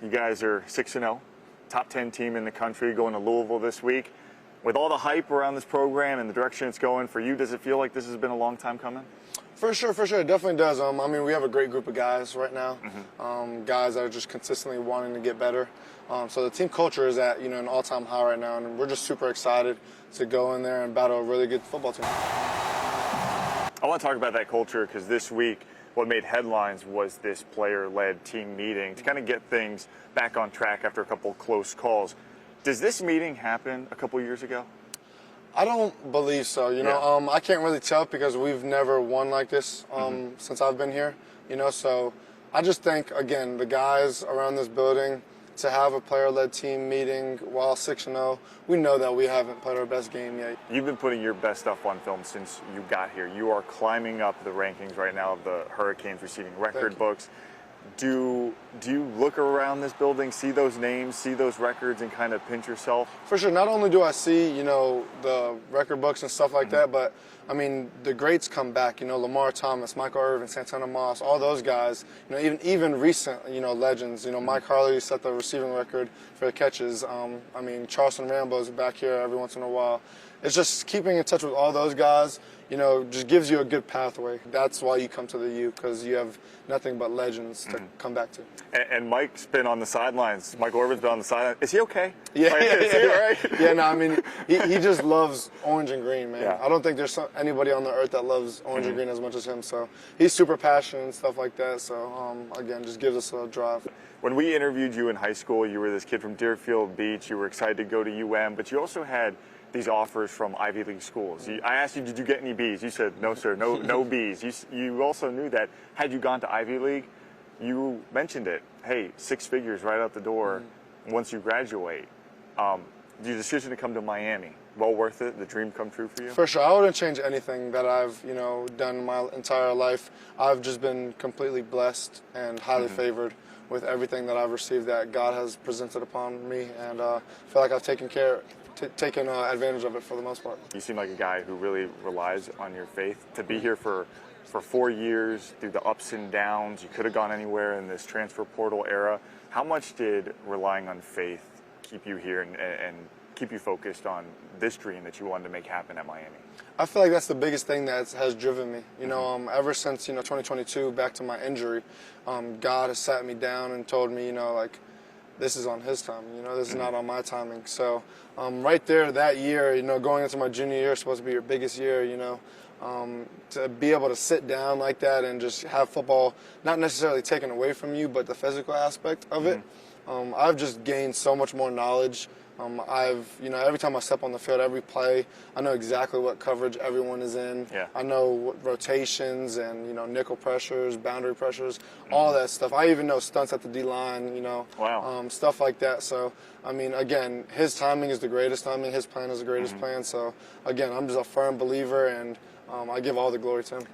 You guys are 6-0, top 10 team in the country, going to Louisville this week. With all the hype around this program and the direction it's going for you, does it feel like this has been a long time coming? For sure, it definitely does. I mean, we have a great group of guys right now, guys that are just consistently wanting to get better. So the team culture is at an all-time high right now, and we're just super excited to go in there and battle a really good football team. I want to talk about that culture because this week what made headlines was this player-led team meeting to kind of get things back on track after a couple close calls. Does this meeting happen a couple years ago? I don't believe so. I can't really tell because we've never won like this since I've been here. So I just think, again, the guys around this building, to have a player-led team meeting while 6-0, we know that we haven't played our best game yet. You've been putting your best stuff on film since you got here. You are climbing up the rankings right now of the Hurricanes receiving record books. Do you look around this building, see those names, see those records, and kind of pinch yourself? For sure. Not only do I see, the record books and stuff like that, but, I mean, the greats come back. Lamar Thomas, Micahel Irvin, Santana Moss, all those guys. Even recent, legends. Mike Harley set the receiving record for the catches. I mean, Charleston Rambo's back here every once in a while. It's just keeping in touch with all those guys, just gives you a good pathway. That's why you come to the U, because you have nothing but legends to come back to. And Mike's been on the sidelines. Micahel Irvin's been on the sidelines. Is he okay? Yeah, Is he all right? Yeah, no, I mean, he just loves orange and green, man. Yeah. I don't think there's anybody on the earth that loves orange and green as much as him. So he's super passionate and stuff like that. So, again, just gives us a drive. When we interviewed you in high school, you were this kid from Deerfield Beach. You were excited to go to UM, but you also had these offers from Ivy League schools. I asked you, did you get any Bs? You said, no, sir, no Bs. You also knew that had you gone to Ivy League, you mentioned it. Hey, 6 figures right out the door once you graduate. The decision to come to Miami, well worth it? The dream come true for you? For sure. I wouldn't change anything that I've, done my entire life. I've just been completely blessed and highly favored with everything that I've received that God has presented upon me, and I feel like I've taken advantage of it for the most part. You seem like a guy who really relies on your faith. To be here for 4 years, through the ups and downs, you could have gone anywhere in this transfer portal era. How much did relying on faith keep you here and keep you focused on this dream that you wanted to make happen at Miami? I feel like that's the biggest thing that has driven me. Ever since 2022, back to my injury, God has sat me down and told me, this is on His time. This is not on my timing. So right there, that year, going into my junior year, supposed to be your biggest year. To be able to sit down like that and just have football not necessarily taken away from you, but the physical aspect of it. I've just gained so much more knowledge. Every time I step on the field, every play, I know exactly what coverage everyone is in. Yeah. I know what rotations and, nickel pressures, boundary pressures, all that stuff. I even know stunts at the D-line, Wow. Stuff like that. So, I mean, again, His timing is the greatest timing. His plan is the greatest plan. So, again, I'm just a firm believer, and I give all the glory to Him.